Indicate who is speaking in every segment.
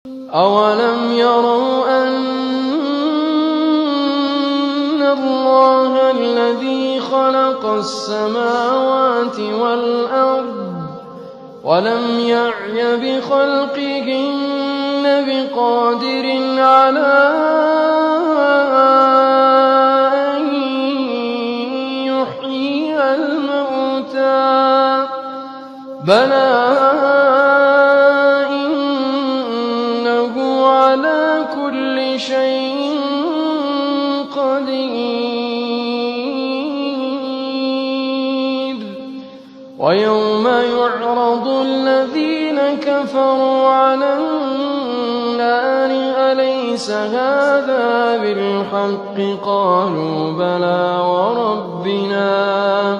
Speaker 1: أَوَلَمْ يَرَوْا أَنَّ اللَّهَ الَّذِي خَلَقَ السَّمَاوَاتِ وَالْأَرْضَ وَلَمْ يَعْيَ بِخَلْقِهِنَّ بِقَادِرٍ عَلَىٰ أَن يُحْيِيَ الْمَوْتَىٰ ۚ بَلَىٰ إِنَّهُ عَلَىٰ كُلِّ شَيْءٍ قَدِيرٌ. وَيَوْمَ يُعْرَضُ الَّذِينَ كَفَرُوا عَلَى النَّارِ أَلَيْسَ هَٰذَا بِالْحَقِّ ۖ قَالُوا بَلَىٰ وَرَبِّنَا ۚ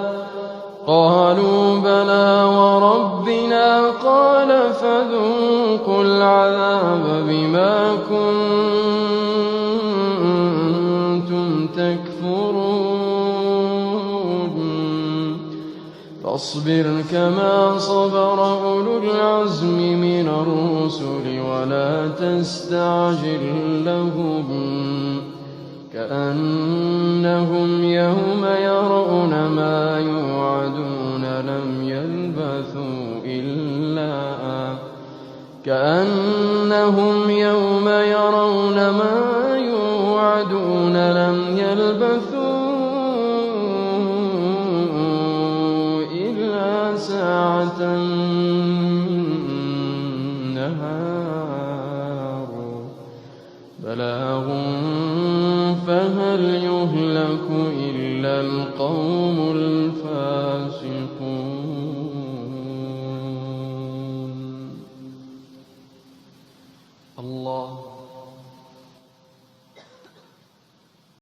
Speaker 1: قَالَ فَذُوقُوا الْعَذَابَ بِمَا كُنتُمْ تَكْفُرُونَ. فاصبر كما صبر أولو العزم من الرسل ولا تستعجل لهم كأنهم يوم يرون ما يوعدون لم يلبثوا إلا ساعة من نهار بلاغ فهل يهلك إلا القوم الفاسقون. الله